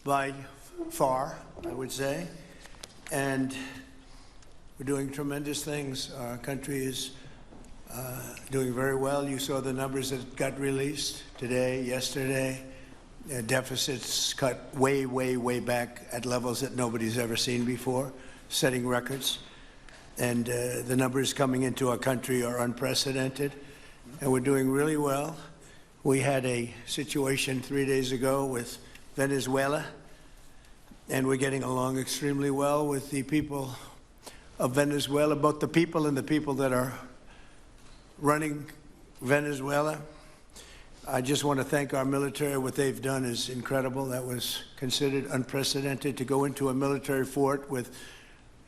by far, I would say. And we're doing tremendous things. Our country is doing very well. You saw the numbers that got released today, yesterday. Deficits cut way, way, way back at levels that nobody's ever seen before, setting records. And the numbers coming into our country are unprecedented, and we're doing really well. We had a situation 3 days ago with Venezuela, and we're getting along extremely well with the people of Venezuela, both the people and the people that are running Venezuela. I just want to thank our military. What they've done is incredible. That was considered unprecedented, to go into a military fort with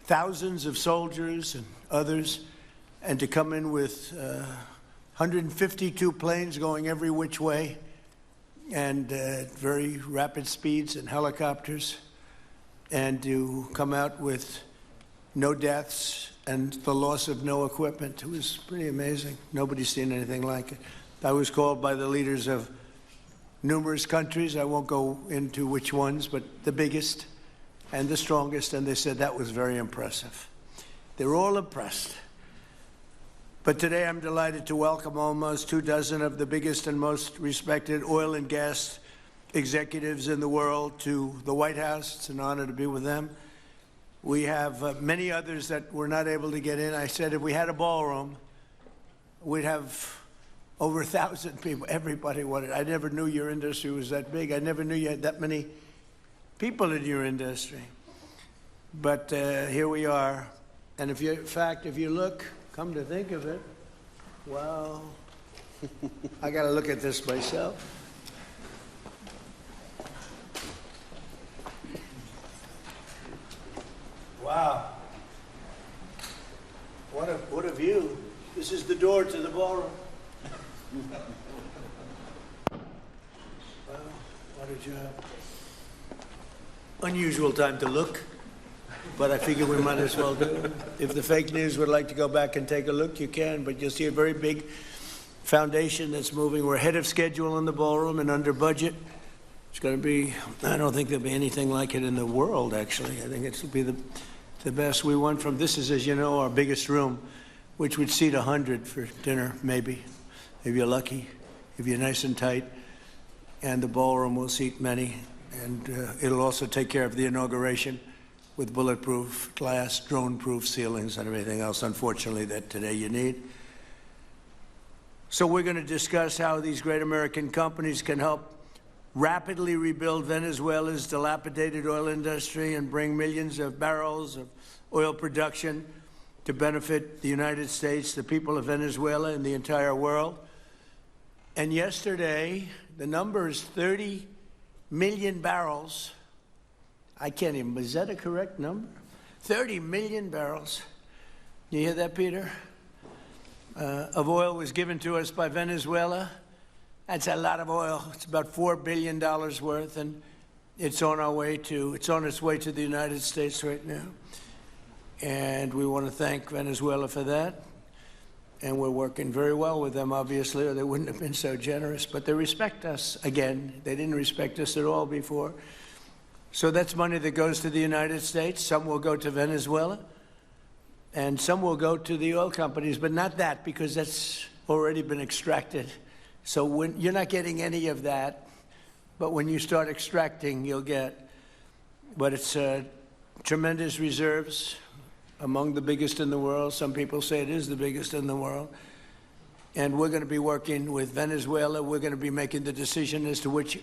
thousands of soldiers and others, and to come in with 152 planes going every which way, and very rapid speeds, and helicopters, and to come out with no deaths and the loss of no equipment. It was pretty amazing. Nobody's seen anything like it. I was called by the leaders of numerous countries. I won't go into which ones, but the biggest and the strongest, and they said that was very impressive. They're all impressed. But today I'm delighted to welcome almost 24 of the biggest and most respected oil and gas executives in the world to the White House. It's an honor to be with them. We have many others that were not able to get in. I said if we had a ballroom, we'd have over 1,000 people. Everybody wanted. I never knew your industry was that big. I never knew you had that many people in your industry. But here we are. And if you, in fact, if you look, come to think of it, well, I got to look at this myself. Wow. What a view. This is the door to the ballroom. Well, what a job. Unusual time to look, but I figure we might as well do it. If the fake news would like to go back and take a look, you can, but you'll see a very big foundation that's moving. We're ahead of schedule in the ballroom and under budget. It's going to be, I don't think there'll be anything like it in the world, actually. I think it'll be the best. We went from, this is, as you know, our biggest room, which would seat 100 for dinner, maybe, if you're lucky, if you're nice and tight. And the ballroom will seat many. And it'll also take care of the inauguration with bulletproof glass, drone-proof ceilings, and everything else, unfortunately, that today you need. So we're going to discuss how these great American companies can help rapidly rebuild Venezuela's dilapidated oil industry and bring millions of barrels of oil production to benefit the United States, the people of Venezuela, and the entire world. And yesterday, the number is 30 million barrels. I can't even, is that a correct number? 30 million barrels. You hear that, Peter? Of oil was given to us by Venezuela. That's a lot of oil. It's about $4 billion worth, and it's on its way to the United States right now. And we want to thank Venezuela for that. And we're working very well with them, obviously, or they wouldn't have been so generous. But they respect us again. They didn't respect us at all before. So that's money that goes to the United States. Some will go to Venezuela, and some will go to the oil companies, but not that, because that's already been extracted. So when you're not getting any of that, but when you start extracting, you'll get. But it's tremendous reserves, among the biggest in the world. Some people say it is the biggest in the world. And we're going to be working with Venezuela. We're going to be making the decision as to which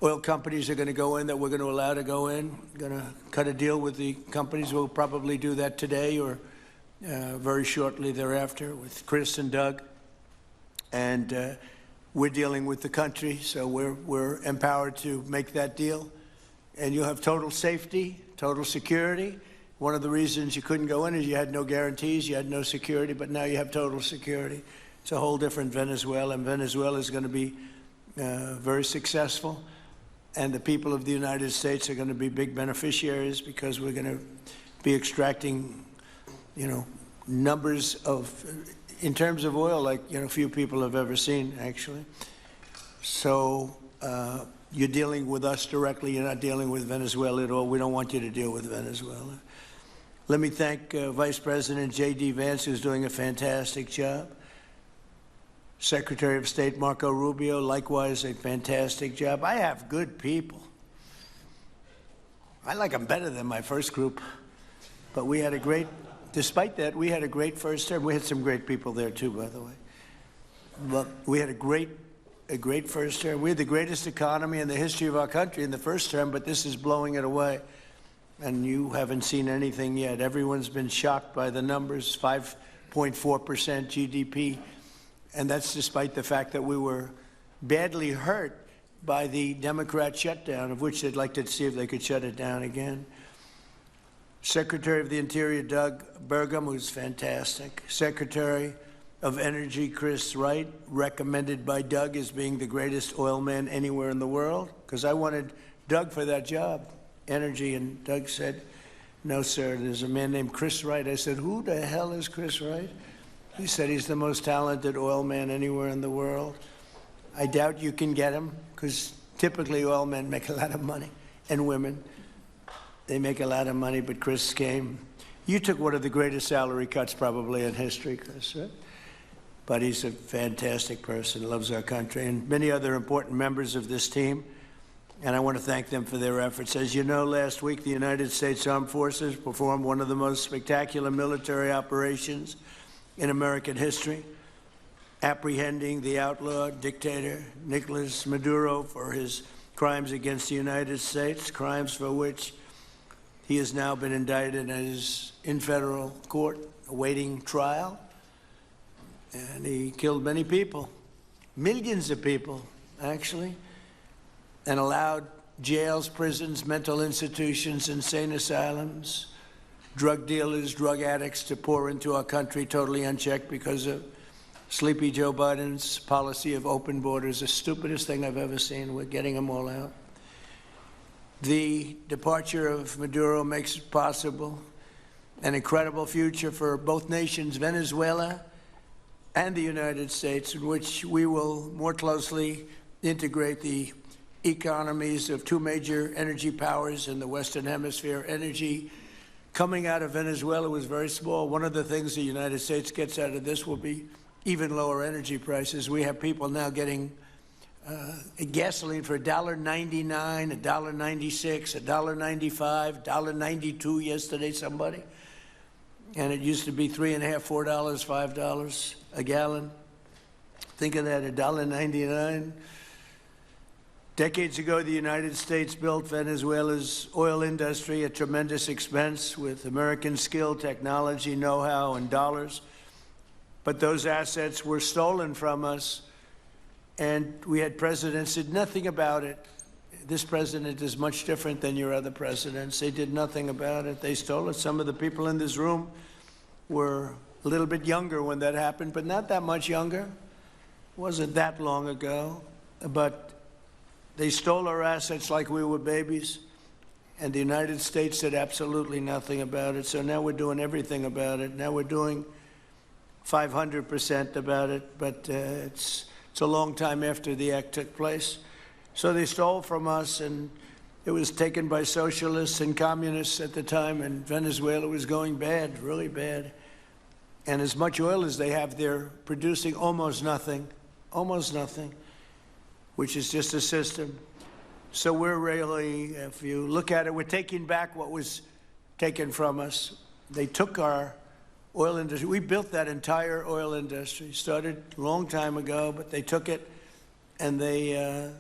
oil companies are going to go in, that we're going to allow to go in. We're going to cut a deal with the companies. We'll probably do that today or very shortly thereafter with Chris and Doug. And we're dealing with the country, so we're empowered to make that deal. And you'll have total safety, total security. One of the reasons you couldn't go in is you had no guarantees, you had no security, but now you have total security. It's a whole different Venezuela, and Venezuela is going to be very successful. And the people of the United States are going to be big beneficiaries, because we're going to be extracting, numbers of, in terms of oil, like, few people have ever seen, actually. So You're dealing with us directly. You're not dealing with Venezuela at all. We don't want you to deal with Venezuela. Let me thank Vice President J.D. Vance, who's doing a fantastic job. Secretary of State Marco Rubio, likewise a fantastic job. I have good people. I like them better than my first group. But we had a great, despite that, we had a great first term. We had some great people there too, by the way. But we had a great first term. We had the greatest economy in the history of our country in the first term, but this is blowing it away. And you haven't seen anything yet. Everyone's been shocked by the numbers, 5.4% GDP. And that's despite the fact that we were badly hurt by the Democrat shutdown, of which they'd like to see if they could shut it down again. Secretary of the Interior, Doug Burgum, who's fantastic. Secretary of Energy, Chris Wright, recommended by Doug as being the greatest oil man anywhere in the world, because I wanted Doug for that job, energy, and Doug said, no, sir, there's a man named Chris Wright. I said, who the hell is Chris Wright? He said he's the most talented oil man anywhere in the world. I doubt you can get him, because typically oil men make a lot of money, and women. They make a lot of money, but Chris came. You took one of the greatest salary cuts probably in history, Chris, right? But he's a fantastic person, loves our country, and many other important members of this team. And I want to thank them for their efforts. As you know, last week, the United States Armed Forces performed one of the most spectacular military operations in American history, apprehending the outlaw dictator Nicolas Maduro for his crimes against the United States, crimes for which he has now been indicted and is in federal court awaiting trial. And he killed many people, millions of people, actually, and allowed jails, prisons, mental institutions, insane asylums, drug dealers, drug addicts to pour into our country totally unchecked because of Sleepy Joe Biden's policy of open borders, the stupidest thing I've ever seen. We're getting them all out. The departure of Maduro makes it possible an incredible future for both nations, Venezuela and the United States, in which we will more closely integrate the economies of two major energy powers in the Western Hemisphere. Energy coming out of Venezuela was very small. One of the things the United States gets out of this will be even lower energy prices. We have people now getting gasoline for $1.99, $1.96, $1.95, $1.92 yesterday, somebody. And it used to be $3.50, $4, $5 a gallon. Think of that, $1.99. Decades ago, the United States built Venezuela's oil industry at tremendous expense with American skill, technology, know-how, and dollars. But those assets were stolen from us, and we had presidents who did nothing about it. This president is much different than your other presidents. They did nothing about it. They stole it. Some of the people in this room were a little bit younger when that happened, but not that much younger. It wasn't that long ago. But they stole our assets like we were babies, and the United States did absolutely nothing about it. So now we're doing everything about it. Now we're doing 500% about it, but it's a long time after the act took place. So they stole from us, and it was taken by socialists and communists at the time, and Venezuela was going bad, really bad. And as much oil as they have, they're producing almost nothing, which is just a system. So we're really, if you look at it, we're taking back what was taken from us. They took our oil industry. We built that entire oil industry. Started a long time ago, but they took it, and they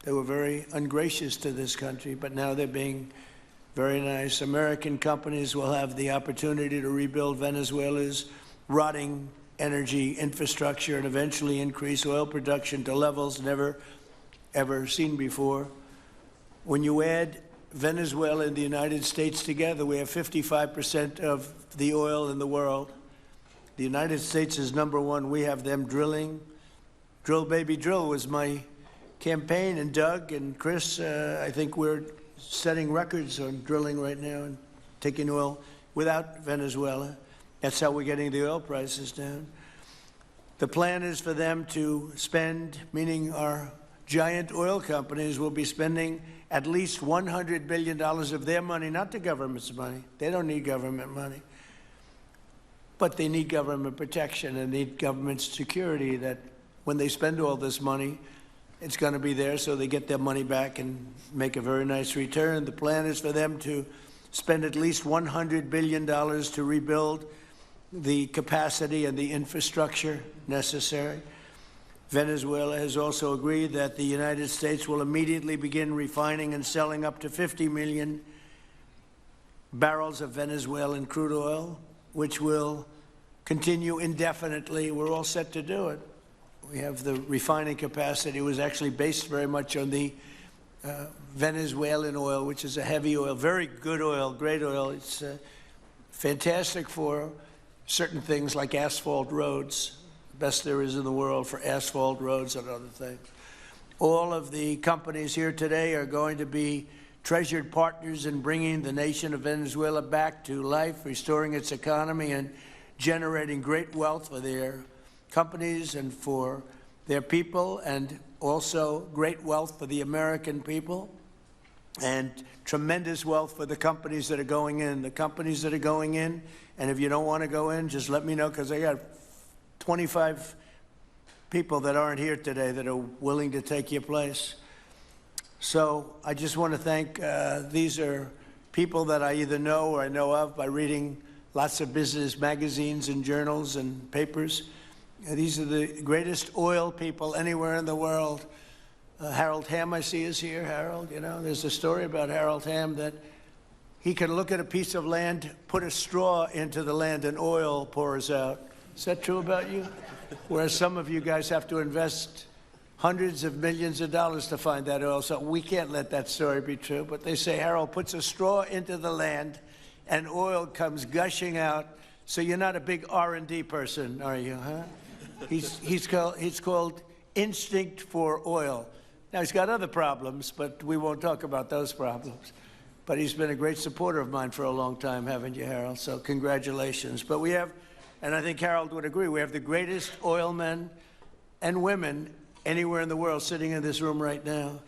were very ungracious to this country, but now they're being very nice. American companies will have the opportunity to rebuild Venezuela's rotting energy infrastructure and eventually increase oil production to levels never, ever seen before. When you add Venezuela and the United States together, we have 55% of the oil in the world. The United States is number one. We have them drilling. Drill, baby, drill was my campaign. And Doug and Chris, I think we're setting records on drilling right now and taking oil without Venezuela. That's how we're getting the oil prices down. The plan is for them to spend, meaning our giant oil companies will be spending at least $100 billion of their money, not the government's money. They don't need government money. But they need government protection and need government security that when they spend all this money, it's going to be there so they get their money back and make a very nice return. The plan is for them to spend at least $100 billion to rebuild the capacity and the infrastructure necessary. Venezuela has also agreed that the United States will immediately begin refining and selling up to 50 million barrels of Venezuelan crude oil, which will continue indefinitely. We're all set to do it. We have the refining capacity. It was actually based very much on the Venezuelan oil, which is a heavy oil, very good oil, great oil. It's fantastic for certain things like asphalt roads, best there is in the world for asphalt roads and other things. All of the companies here today are going to be treasured partners in bringing the nation of Venezuela back to life, restoring its economy, and generating great wealth for their companies and for their people, and also great wealth for the American people, and tremendous wealth for the companies that are going in. The companies that are going in, and if you don't want to go in, just let me know, because I got 25 people that aren't here today that are willing to take your place. So I just want to thank, these are people that I either know or I know of by reading lots of business magazines and journals and papers. These are the greatest oil people anywhere in the world. Harold Hamm, I see, is here. Harold, you know, there's a story about Harold Hamm that he can look at a piece of land, put a straw into the land, and oil pours out. Is that true about you? Whereas some of you guys have to invest hundreds of millions of dollars to find that oil. So we can't let that story be true. But they say Harold puts a straw into the land and oil comes gushing out. So you're not a big R&D person, are you, huh? He's called instinct for oil. Now, he's got other problems, but we won't talk about those problems. But he's been a great supporter of mine for a long time, haven't you, Harold? So congratulations. But we have, and I think Harold would agree, we have the greatest oil men and women anywhere in the world sitting in this room right now.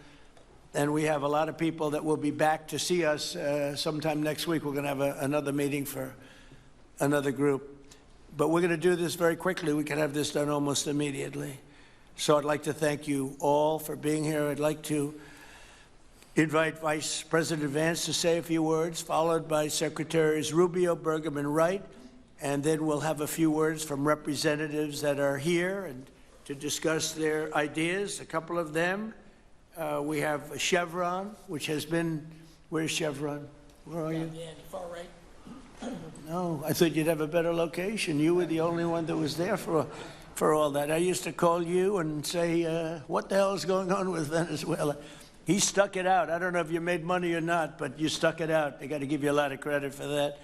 And we have a lot of people that will be back to see us sometime next week. We're going to have another meeting for another group. But we're going to do this very quickly. We can have this done almost immediately. So I'd like to thank you all for being here. I'd like to invite Vice President Vance to say a few words, followed by Secretaries Rubio, Burgum, and Wright. And then we'll have a few words from representatives that are here and to discuss their ideas, a couple of them. We have Chevron, which has been, where's Chevron? Where are you? Yeah, far right. No, I thought you'd have a better location. You were the only one that was there for all that. I used to call you and say, what the hell is going on with Venezuela? He stuck it out. I don't know if you made money or not, but you stuck it out. I got to give you a lot of credit for that.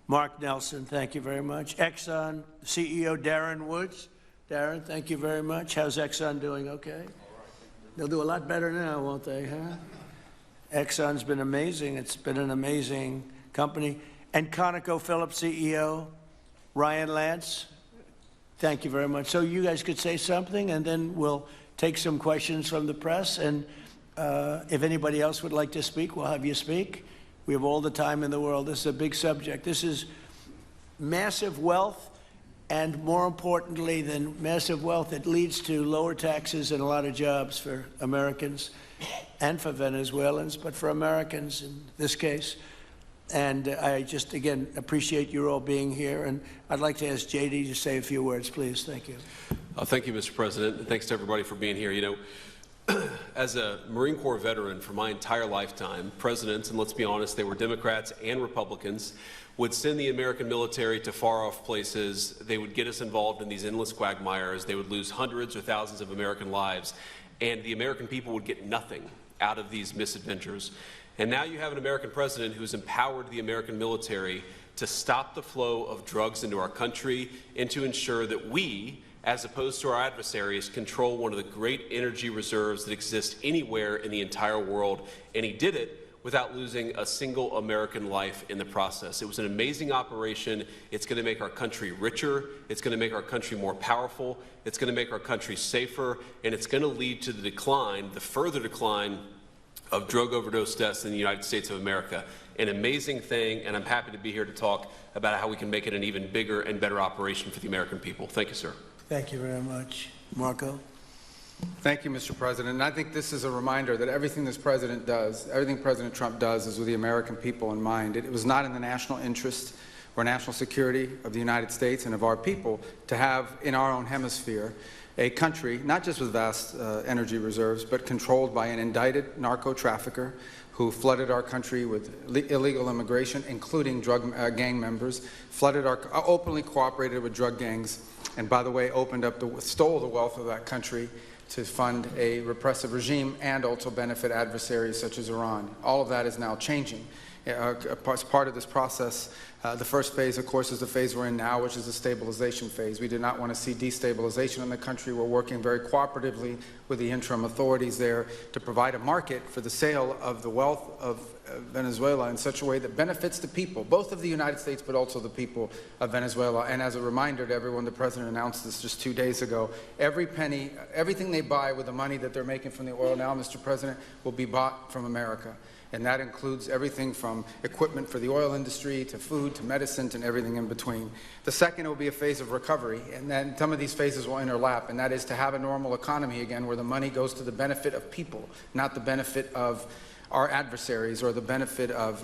Mark Nelson, thank you very much. Exxon CEO Darren Woods. Darren, thank you very much. How's Exxon doing? Okay? They'll do a lot better now, won't they, huh? Exxon's been amazing. It's been an amazing company. And ConocoPhillips CEO Ryan Lance, thank you very much. So you guys could say something, and then we'll take some questions from the press. And if anybody else would like to speak, we'll have you speak. We have all the time in the world. This is a big subject. This is massive wealth, and more importantly than massive wealth, it leads to lower taxes and a lot of jobs for Americans and for Venezuelans, but for Americans in this case. And I just, again, appreciate you all being here. And I'd like to ask J.D. to say a few words, please. Thank you. Thank you, Mr. President. And thanks to everybody for being here. You know, as a Marine Corps veteran for my entire lifetime, presidents, and let's be honest, they were Democrats and Republicans, would send the American military to far-off places. They would get us involved in these endless quagmires. They would lose hundreds or thousands of American lives. And the American people would get nothing out of these misadventures. And now you have an American president who's empowered the American military to stop the flow of drugs into our country and to ensure that we, as opposed to our adversaries, control one of the great energy reserves that exist anywhere in the entire world. And he did it without losing a single American life in the process. It was an amazing operation. It's going to make our country richer. It's going to make our country more powerful. It's going to make our country safer. And it's going to lead to the decline, the further decline of drug overdose deaths in the United States of America. An amazing thing, and I'm happy to be here to talk about how we can make it an even bigger and better operation for the American people. Thank you, sir. Thank you very much. Marco? Thank you, Mr. President. And I think this is a reminder that everything this president does, everything President Trump does is with the American people in mind. It was not in the national interest or national security of the United States and of our people to have in our own hemisphere a country, not just with vast energy reserves, but controlled by an indicted narco-trafficker who flooded our country with illegal immigration, including drug gang members, openly cooperated with drug gangs, and by the way, stole the wealth of that country to fund a repressive regime and also benefit adversaries such as Iran. All of that is now changing. As part of this process, the first phase, of course, is the phase we're in now, which is the stabilization phase. We do not want to see destabilization in the country. We're working very cooperatively with the interim authorities there to provide a market for the sale of the wealth of Venezuela in such a way that benefits the people, both of the United States, but also the people of Venezuela. And as a reminder to everyone, the President announced this just 2 days ago. Every penny, everything they buy with the money that they're making from the oil now, Mr. President, will be bought from America. And that includes everything from equipment for the oil industry to food to medicine and everything in between. The second will be a phase of recovery, and then some of these phases will interlap, and that is to have a normal economy again where the money goes to the benefit of people, not the benefit of our adversaries or the benefit of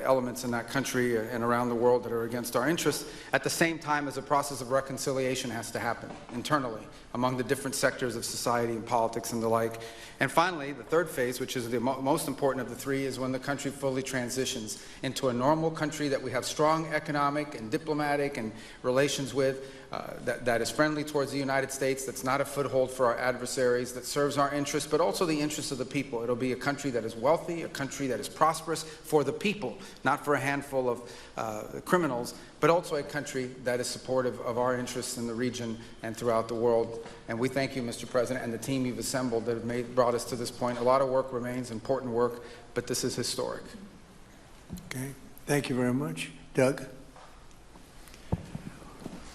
elements in that country and around the world that are against our interests, at the same time as a process of reconciliation has to happen internally among the different sectors of society and politics and the like. And finally, the third phase, which is the most important of the three, is when the country fully transitions into a normal country that we have strong economic and diplomatic and relations with, that is friendly towards the United States, that's not a foothold for our adversaries, that serves our interests, but also the interests of the people. It'll be a country that is wealthy, a country that is prosperous for the people, not for a handful of criminals, but also a country that is supportive of our interests in the region and throughout the world. And we thank you, Mr. President, and the team you've assembled that have brought us to this point. A lot of work remains, important work, but this is historic. Okay. Thank you very much. Doug?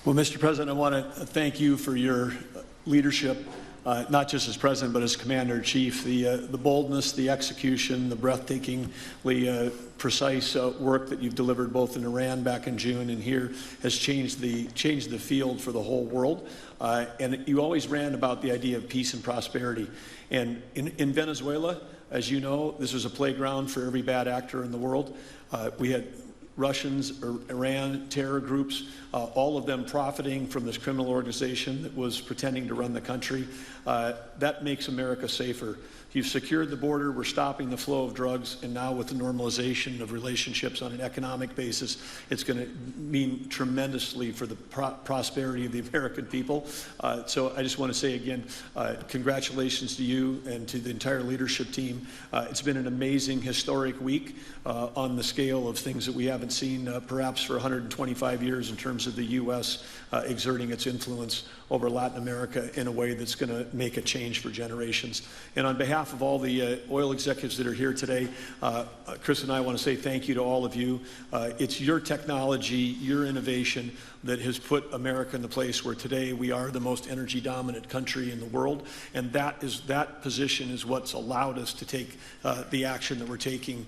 Well, Mr. President, I want to thank you for your leadership, not just as President, but as Commander-in-Chief. The boldness, the execution, the breathtakingly precise work that you've delivered both in Iran back in June and here has changed the field for the whole world. And you always ran about the idea of peace and prosperity. And in Venezuela, as you know, this was a playground for every bad actor in the world. We had Russians, Iran, terror groups, all of them profiting from this criminal organization that was pretending to run the country. That makes America safer. You've secured the border, we're stopping the flow of drugs, and now with the normalization of relationships on an economic basis, it's going to mean tremendously for the prosperity of the American people. So I just want to say again, congratulations to you and to the entire leadership team. It's been an amazing, historic week on the scale of things that we haven't seen perhaps for 125 years in terms of the U.S. Exerting its influence over Latin America in a way that's going to make a change for generations. And on behalf of all the oil executives that are here today, Chris and I want to say thank you to all of you. It's your technology, your innovation that has put America in the place where today we are the most energy dominant country in the world. And that position is what's allowed us to take the action that we're taking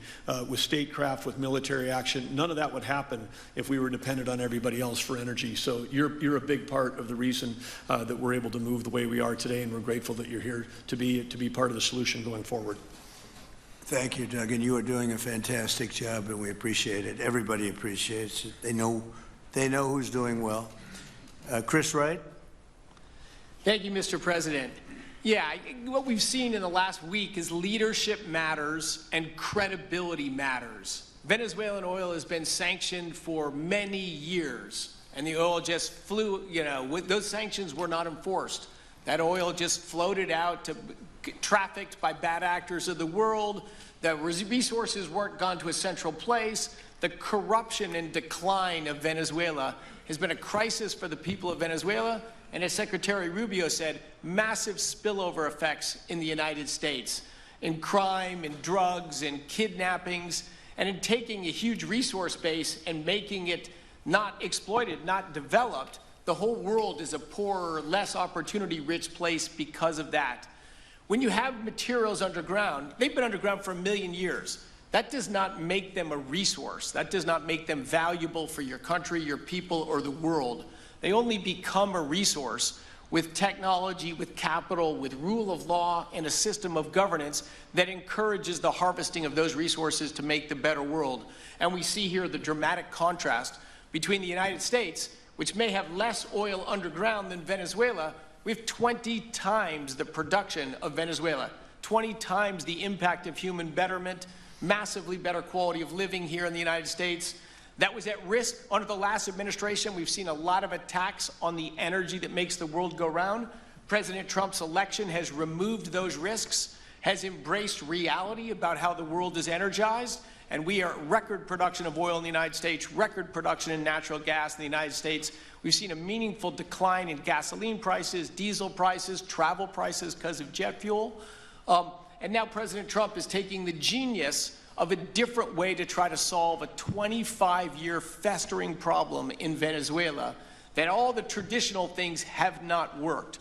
with statecraft, with military action. None of that would happen if we were dependent on everybody else for energy. So you're a big part of the reason that we're able to move the way we are today, and we're grateful that you're here to be part of the solution going forward. Thank you, Doug, and you are doing a fantastic job, and we appreciate it. Everybody appreciates it. They know who's doing well. Chris Wright? Thank you, Mr. President. Yeah, what we've seen in the last week is leadership matters and credibility matters. Venezuelan oil has been sanctioned for many years, and the oil just flew, those sanctions were not enforced. That oil just floated out to trafficked by bad actors of the world. The resources weren't gone to a central place. The corruption and decline of Venezuela has been a crisis for the people of Venezuela, and as Secretary Rubio said, massive spillover effects in the United States. in crime, in drugs, in kidnappings, and in taking a huge resource base and making it not exploited, not developed. The whole world is a poorer, less opportunity-rich place because of that. When you have materials underground, they've been underground for 1 million years. That does not make them a resource. That does not make them valuable for your country, your people, or the world. They only become a resource with technology, with capital, with rule of law, and a system of governance that encourages the harvesting of those resources to make the better world. And we see here the dramatic contrast between the United States, which may have less oil underground than Venezuela. We have 20 times the production of Venezuela, 20 times the impact of human betterment, massively better quality of living here in the United States. That was at risk under the last administration. We've seen a lot of attacks on the energy that makes the world go round. President Trump's election has removed those risks, has embraced reality about how the world is energized, and we are at record production of oil in the United States, record production in natural gas in the United States. We've seen a meaningful decline in gasoline prices, diesel prices, travel prices because of jet fuel. And now President Trump is taking the genius of a different way to try to solve a 25-year festering problem in Venezuela, that all the traditional things have not worked.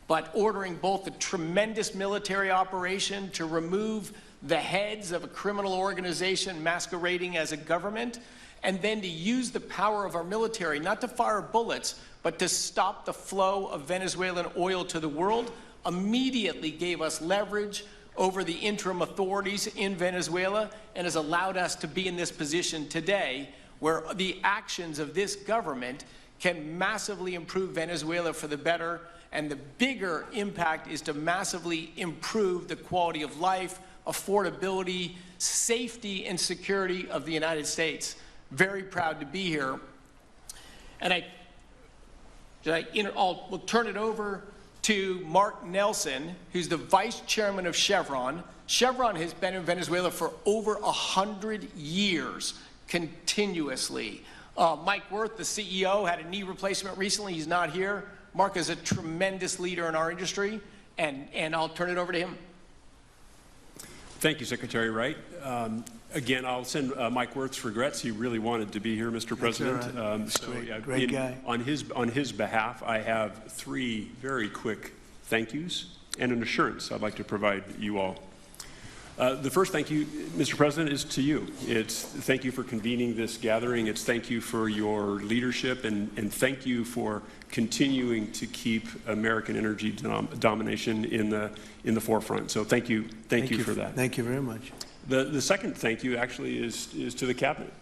But ordering both a tremendous military operation to remove the heads of a criminal organization masquerading as a government, and then to use the power of our military, not to fire bullets, but to stop the flow of Venezuelan oil to the world, immediately gave us leverage over the interim authorities in Venezuela and has allowed us to be in this position today where the actions of this government can massively improve Venezuela for the better, and the bigger impact is to massively improve the quality of life, affordability, safety, and security of the United States. Very proud to be here. And we'll turn it over to Mark Nelson, who's the vice chairman of Chevron. Chevron has been in Venezuela for over 100 years, continuously. Mike Wirth, the CEO, had a knee replacement recently. He's not here. Mark is a tremendous leader in our industry, and I'll turn it over to him. Thank you, Secretary Wright. Again, I'll send Mike Wirth's regrets. He really wanted to be here, Mr. President. Right. Great guy. On his behalf, I have 3 very quick thank yous and an assurance I'd like to provide you all. The first thank you, Mr. President, is to you. It's thank you for convening this gathering. It's thank you for your leadership, and thank you for continuing to keep American energy domination in the forefront. So thank you for that. Thank you very much. The second thank you actually is to the cabinet.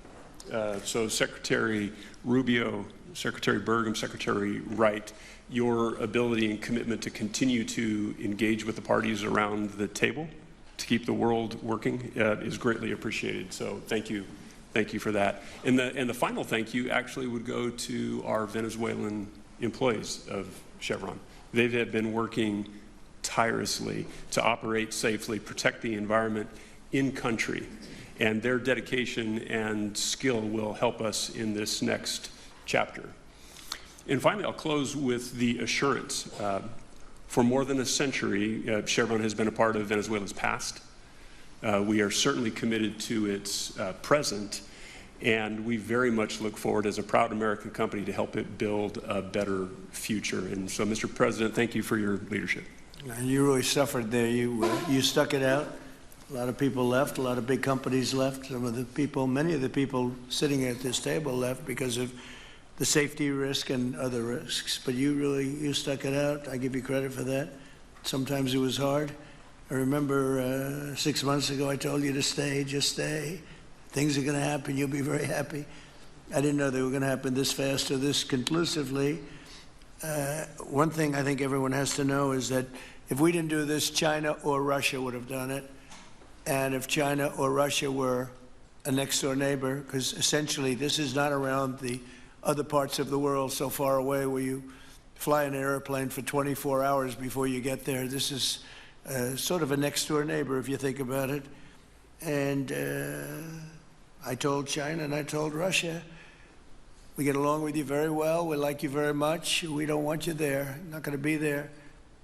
So Secretary Rubio, Secretary Burgum, Secretary Wright, your ability and commitment to continue to engage with the parties around the table to keep the world working is greatly appreciated. So thank you for that. And the final thank you actually would go to our Venezuelan employees of Chevron. They have been working tirelessly to operate safely, protect the environment in country, and their dedication and skill will help us in this next chapter. And finally, I'll close with the assurance. For more than a century, Chevron has been a part of Venezuela's past. We are certainly committed to its present, and we very much look forward as a proud American company to help it build a better future. And so, Mr. President, thank you for your leadership. And you really suffered there. You stuck it out. A lot of people left. A lot of big companies left. Many of the people sitting at this table left because of the safety risk and other risks. But you stuck it out. I give you credit for that. Sometimes it was hard. I remember 6 months ago I told you to stay, just stay. Things are going to happen. You'll be very happy. I didn't know they were going to happen this fast or this conclusively. One thing I think everyone has to know is that if we didn't do this, China or Russia would have done it. And if China or Russia were a next-door neighbor, because essentially this is not around the other parts of the world so far away where you fly in an airplane for 24 hours before you get there. This is sort of a next-door neighbor, if you think about it. And I told China and I told Russia, we get along with you very well. We like you very much. We don't want you there. Not going to be there.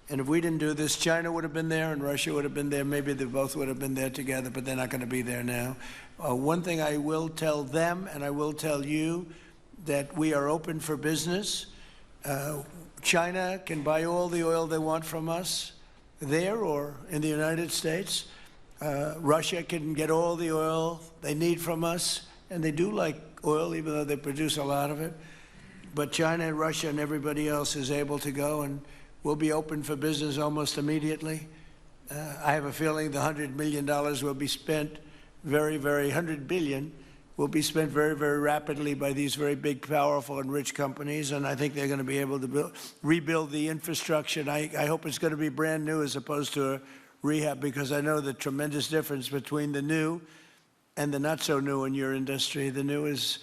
And if we didn't do this, China would have been there and Russia would have been there. Maybe they both would have been there together, but they're not going to be there now. One thing I will tell them, and I will tell you, that we are open for business. China can buy all the oil they want from us there or in the United States. Russia can get all the oil they need from us, and they do like oil, even though they produce a lot of it. But China and Russia and everybody else is able to go, and we'll be open for business almost immediately. I have a feeling the $100 million will be spent $100 billion will be spent very, very rapidly by these very big, powerful, and rich companies, and I think they're going to be able to rebuild the infrastructure. And I hope it's going to be brand new as opposed to a rehab, because I know the tremendous difference between the new and the not so new in your industry. The new is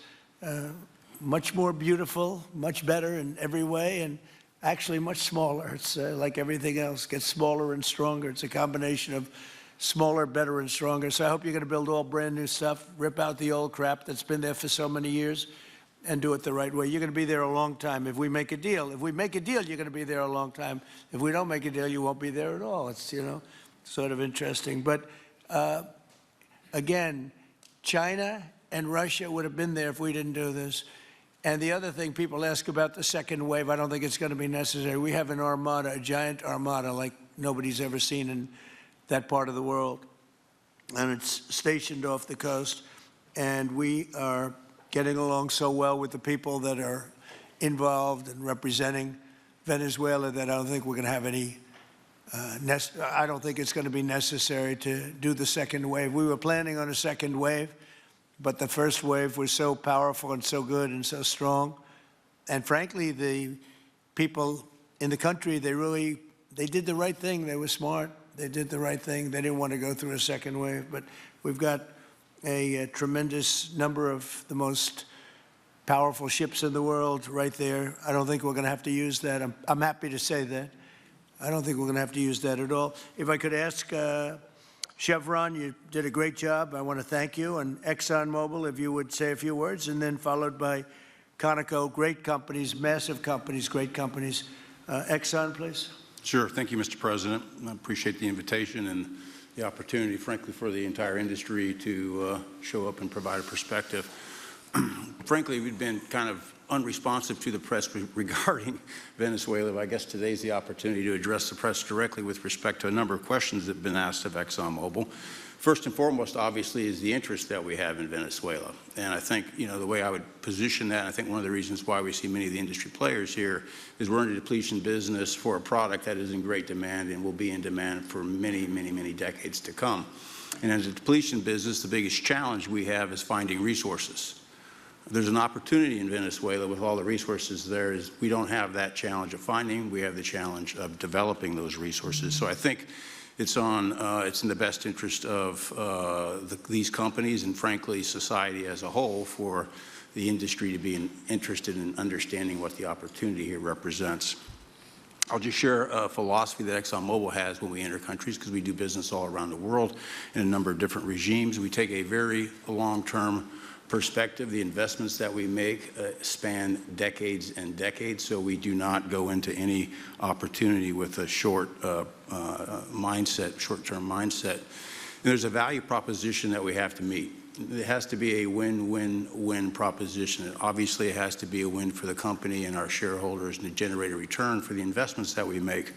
much more beautiful, much better in every way, and actually much smaller. It's like everything else, gets smaller and stronger. It's a combination of smaller, better, and stronger. So I hope you're going to build all brand new stuff, rip out the old crap that's been there for so many years, and do it the right way. You're going to be there a long time if we make a deal. If we make a deal, you're going to be there a long time. If we don't make a deal, you won't be there at all. It's, you know, sort of interesting. But again, China and Russia would have been there if we didn't do this. And the other thing people ask about the second wave, I don't think it's going to be necessary. We have an armada, a giant armada like nobody's ever seen in that part of the world, and it's stationed off the coast, and we are getting along so well with the people that are involved and representing Venezuela that I don't think we're going to have any, I don't think it's going to be necessary to do the second wave. We were planning on a second wave, but the first wave was so powerful and so good and so strong, and frankly, the people in the country, they did the right thing. They were smart. They did the right thing. They didn't want to go through a second wave, but we've got a tremendous number of the most powerful ships in the world right there. I don't think we're going to have to use that. I'm happy to say that. I don't think we're going to have to use that at all. If I could ask Chevron, you did a great job. I want to thank you. And ExxonMobil, if you would say a few words, and then followed by Conoco, great companies, massive companies, great companies. Exxon, please. Sure. Thank you, Mr. President. I appreciate the invitation and the opportunity, frankly, for the entire industry to show up and provide a perspective. Frankly, we've been kind of unresponsive to the press regarding Venezuela. I guess today's the opportunity to address the press directly with respect to a number of questions that have been asked of ExxonMobil. First and foremost, obviously, is the interest that we have in Venezuela. And I think, you know, the way I would position that, I think one of the reasons why we see many of the industry players here is we're in a depletion business for a product that is in great demand and will be in demand for many, many, many decades to come. And as a depletion business, the biggest challenge we have is finding resources. There's an opportunity in Venezuela with all the resources there is we don't have that challenge of finding, we have the challenge of developing those resources. So I think it's in the best interest of these companies and, frankly, society as a whole for the industry to be interested in understanding what the opportunity here represents. I'll just share a philosophy that ExxonMobil has when we enter countries, because we do business all around the world in a number of different regimes. We take a very long-term perspective. The investments that we make span decades and decades, so we do not go into any opportunity with a short-term mindset. And there's a value proposition that we have to meet. It has to be a win-win-win proposition. Obviously, it has to be a win for the company and our shareholders and to generate a return for the investments that we make. It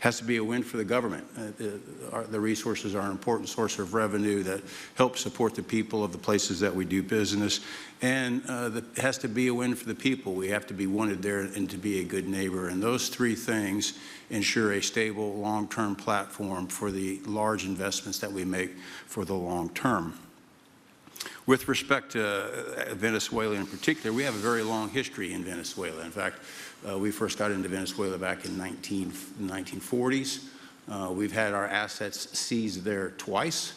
has to be a win for the government. The resources are an important source of revenue that helps support the people of the places that we do business. And it has to be a win for the people. We have to be wanted there and to be a good neighbor. And those three things ensure a stable, long-term platform for the large investments that we make for the long term. With respect to Venezuela in particular, we have a very long history in Venezuela. In fact, we first got into Venezuela back in the 1940s. We've had our assets seized there twice,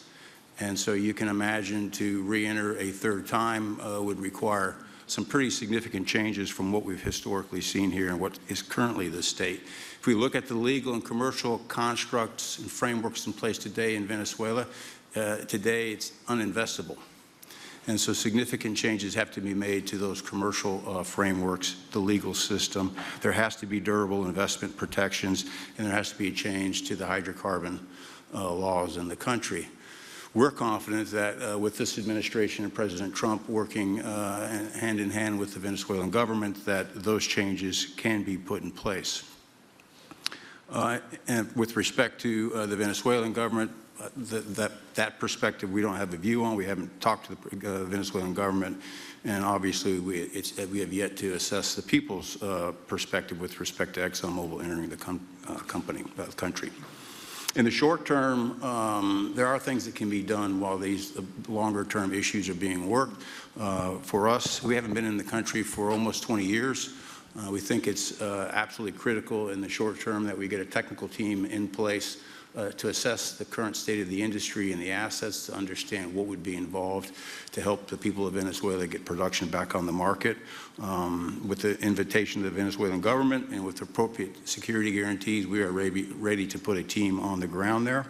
and so you can imagine to re-enter a third time would require some pretty significant changes from what we've historically seen here and what is currently the state. If we look at the legal and commercial constructs and frameworks in place today in Venezuela, today it's uninvestable. And so significant changes have to be made to those commercial frameworks, the legal system. There has to be durable investment protections, and there has to be a change to the hydrocarbon laws in the country. We're confident that with this administration and President Trump working hand in hand with the Venezuelan government, that those changes can be put in place. And with respect to the Venezuelan government, that perspective we don't have a view on. We haven't talked to the Venezuelan government, and obviously we have yet to assess the people's perspective with respect to ExxonMobil entering the country. In the short term, there are things that can be done while these longer-term issues are being worked. For us, we haven't been in the country for almost 20 years. We think it's absolutely critical in the short term that we get a technical team in place to assess the current state of the industry and the assets, to understand what would be involved to help the people of Venezuela get production back on the market. With the invitation of the Venezuelan government and with appropriate security guarantees, we are ready to put a team on the ground there.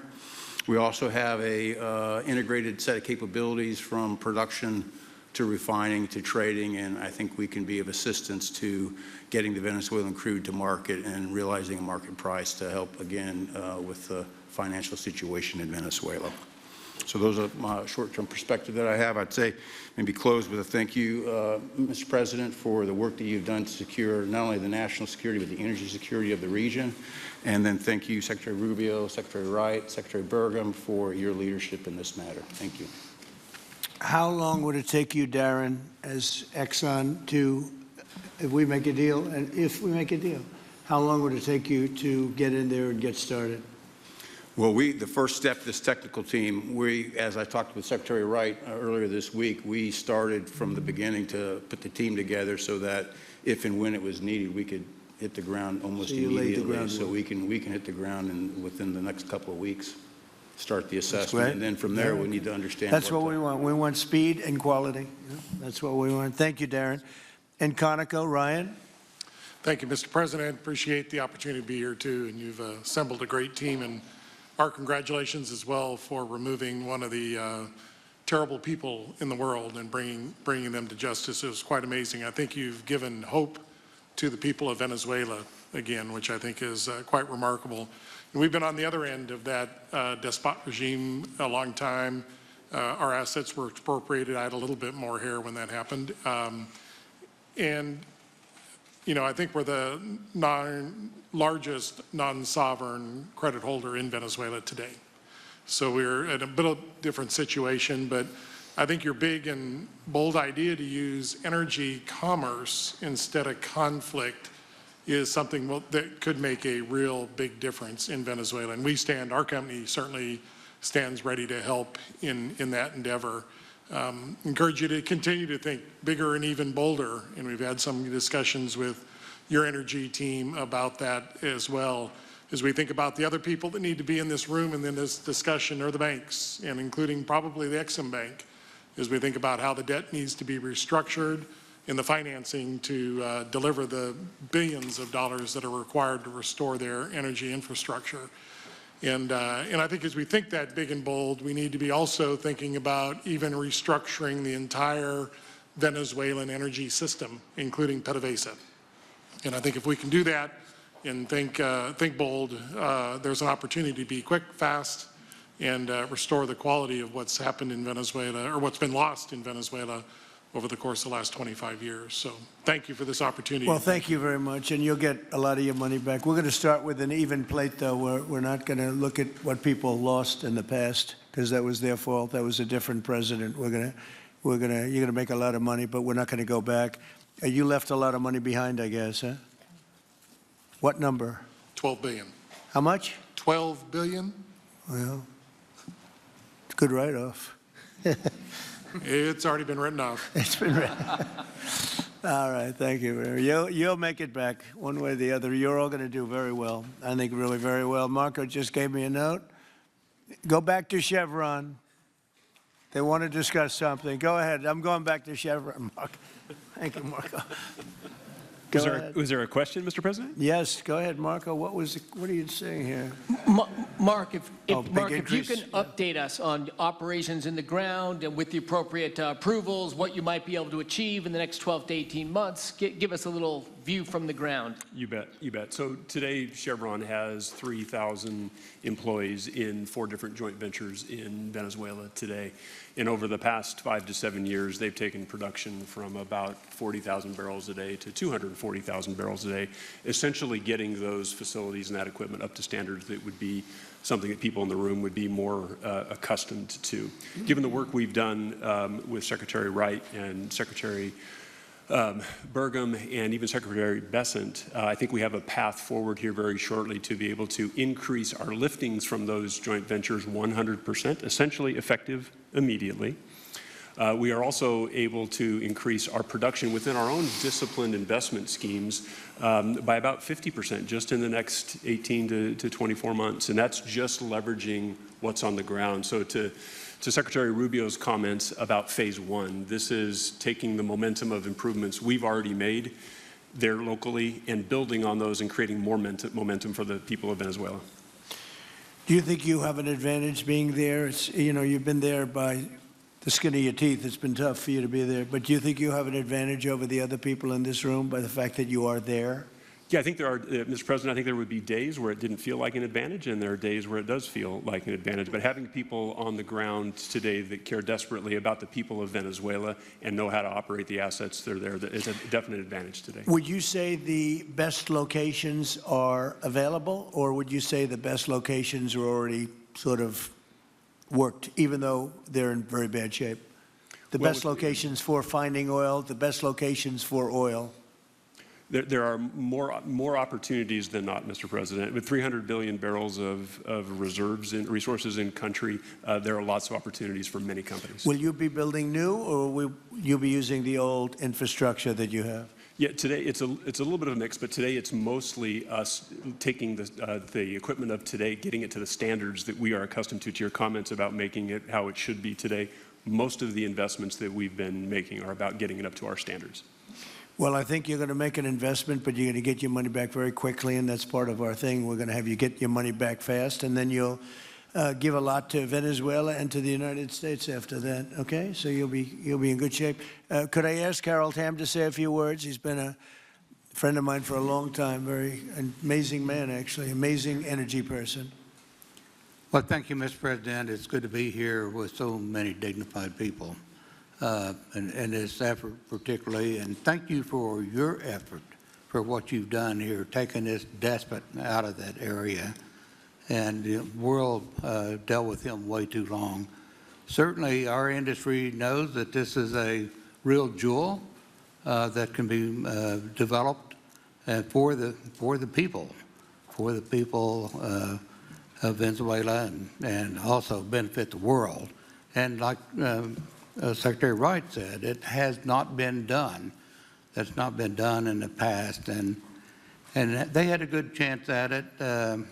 We also have a integrated set of capabilities from production to refining to trading, and I think we can be of assistance to getting the Venezuelan crude to market and realizing a market price to help, again, with the financial situation in Venezuela. So those are my short-term perspective that I have. I'd say maybe close with a thank you, Mr. President, for the work that you've done to secure not only the national security, but the energy security of the region. And then thank you, Secretary Rubio, Secretary Wright, Secretary Burgum, for your leadership in this matter. Thank you. How long would it take you, Darren, as Exxon to, if we make a deal, how long would it take you to get in there and get started? Well, the first step, this technical team, as I talked with Secretary Wright earlier this week, we started from the beginning to put the team together so that if and when it was needed, we could hit the ground almost immediately. So we can hit the ground within the next couple of weeks. Start the assessment, and then from there we need to understand. That's what we want. We want speed and quality. That's what we want. Thank you, Darren. And Conoco, Ryan. Thank you, Mr. President. Appreciate the opportunity to be here too, and you've assembled a great team. And our congratulations as well for removing one of the terrible people in the world and bringing them to justice. It was quite amazing. I think you've given hope to the people of Venezuela again, which I think is quite remarkable. And we've been on the other end of that despot regime a long time. Our assets were expropriated. I had a little bit more hair when that happened. And, you know, I think we're the largest non-sovereign credit holder in Venezuela today. So we're in a bit of a different situation, but I think your big and bold idea to use energy commerce instead of conflict is something that could make a real big difference in Venezuela. And our company certainly stands ready to help in that endeavor. Encourage you to continue to think bigger and even bolder. And we've had some discussions with your energy team about that as well. As we think about the other people that need to be in this room and in this discussion are the banks, and including probably the Exxon Bank, as we think about how the debt needs to be restructured in the financing to deliver the billions of dollars that are required to restore their energy infrastructure. And I think as we think that big and bold, we need to be also thinking about even restructuring the entire Venezuelan energy system, including PDVSA. And I think if we can do that and think bold, there's an opportunity to be quick, fast, and restore the quality of what's happened in Venezuela, or what's been lost in Venezuela over the course of the last 25 years. So thank you for this opportunity. Well, thank you very much, and you'll get a lot of your money back. We're going to start with an even plate, though. We're not going to look at what people lost in the past, because that was their fault. That was a different president. You're going to make a lot of money, but we're not going to go back. You left a lot of money behind, I guess, huh? What number? 12 billion. How much? 12 billion. Well, it's a good write-off. It's already been written off. It's been written. All right, thank you. You'll make it back one way or the other. You're all going to do very well. I think really very well. Marco just gave me a note. Go back to Chevron. They want to discuss something. Go ahead. I'm going back to Chevron, Marco. Thank you, Marco. Go Was ahead. was there a question, Mr. President? Yes, go ahead, Marco. What are you saying here? Mark, if Oh, big you increase, can yeah. update us on operations in the ground and with the appropriate approvals, what you might be able to achieve in the next 12 to 18 months, give us a little view from the ground. You bet, you bet. So today, Chevron has 3,000 employees in 4 different joint ventures in Venezuela today. And over the past 5 to 7 years, they've taken production from about 40,000 barrels a day to 240,000 barrels a day, essentially getting those facilities and that equipment up to standards that would be something that people in the room would be more accustomed to. Given the work we've done with Secretary Wright and Secretary Burgum and even Secretary Bessent, I think we have a path forward here very shortly to be able to increase our liftings from those joint ventures 100%, essentially effective immediately. We are also able to increase our production within our own disciplined investment schemes by about 50% just in the next 18 to 24 months, and that's just leveraging what's on the ground. So to Secretary Rubio's comments about phase 1, this is taking the momentum of improvements we've already made there locally and building on those and creating more momentum for the people of Venezuela. Do you think you have an advantage being there? It's, you've been there by the skin of your teeth. It's been tough for you to be there. But do you think you have an advantage over the other people in this room by the fact that you are there? Yeah, I think there are, Mr. President, I think there would be days where it didn't feel like an advantage, and there are days where it does feel like an advantage. But having people on the ground today that care desperately about the people of Venezuela and know how to operate the assets that are there, that is a definite advantage today. Would you say the best locations are available, or would you say the best locations are already sort of worked, even though they're in very bad shape? The best locations for finding oil, the best locations for oil. There are more opportunities than not, Mr. President. With 300 billion barrels of reserves and resources in country, there are lots of opportunities for many companies. Will you be building new, or will you be using the old infrastructure that you have? Yeah, today it's a little bit of a mix, but today it's mostly us taking the equipment of today, getting it to the standards that we are accustomed to your comments about making it how it should be today. Most of the investments that we've been making are about getting it up to our standards. Well, I think you're going to make an investment, but you're going to get your money back very quickly, and that's part of our thing. We're going to have you get your money back fast, and then you'll give a lot to Venezuela and to the United States after that. Okay, so you'll be in good shape. Could I ask Carol Tam to say a few words? He's been a friend of mine for a long time. Very amazing man, actually, amazing energy person. Well, thank you, Mr. President. It's good to be here with so many dignified people. And this effort particularly, and thank you for your effort for what you've done here, taking this despot out of that area. And the world dealt with him way too long. Certainly our industry knows that this is a real jewel that can be developed for the people of Venezuela and also benefit the world. And like Secretary Wright said, it has not been done. That's not been done in the past, and they had a good chance at it.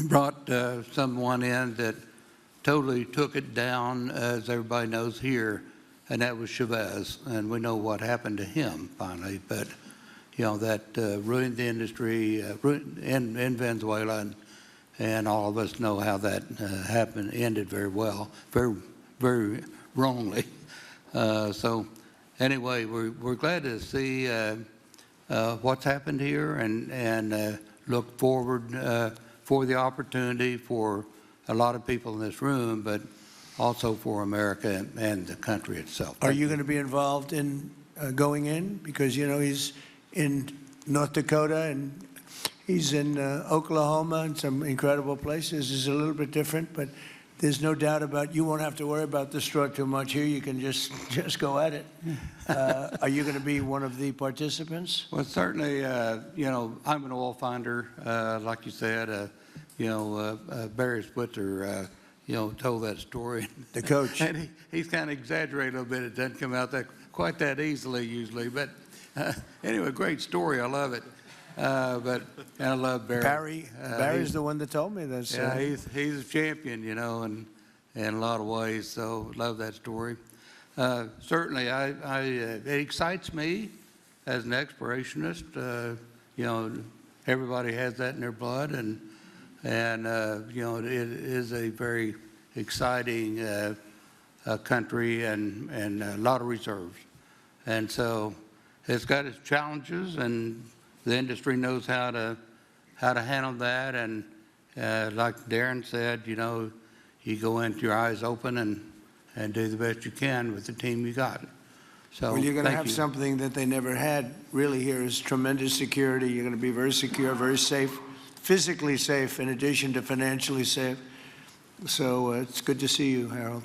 Brought someone in that totally took it down, as everybody knows here, and that was Chavez, and we know what happened to him finally. But that ruined the industry in Venezuela, and all of us know how that happened, ended very well, very wrongly. So anyway, we're glad to see what's happened here and look forward for the opportunity for a lot of people in this room, but also for America and the country itself. Are you going to be involved in going in? Because, he's in North Dakota and he's in Oklahoma and some incredible places. It's a little bit different, but there's no doubt about you won't have to worry about the straw too much here. You can just go at it. Are you going to be one of the participants? Well, certainly, I'm an oil finder, like you said. Barry Switzer, told that story. The coach. And he's kind of exaggerated a little bit. It doesn't come out quite that easily usually. But anyway, great story. I love it. And I love Barry. Barry's the one that told me this. Yeah, he's a champion, in a lot of ways. So love that story. Certainly, it excites me as an explorationist, you know, everybody has that in their blood, and you know, it is a very exciting country and a lot of reserves. And so it's got its challenges, and the industry knows how to handle that. And like Darren said, you know, you go in with your eyes open and do the best you can with the team you got. So Well, you're going to thank have you. something that they never had really here is tremendous security. You're going to be very secure, very safe, physically safe in addition to financially safe. So it's good to see you, Harold.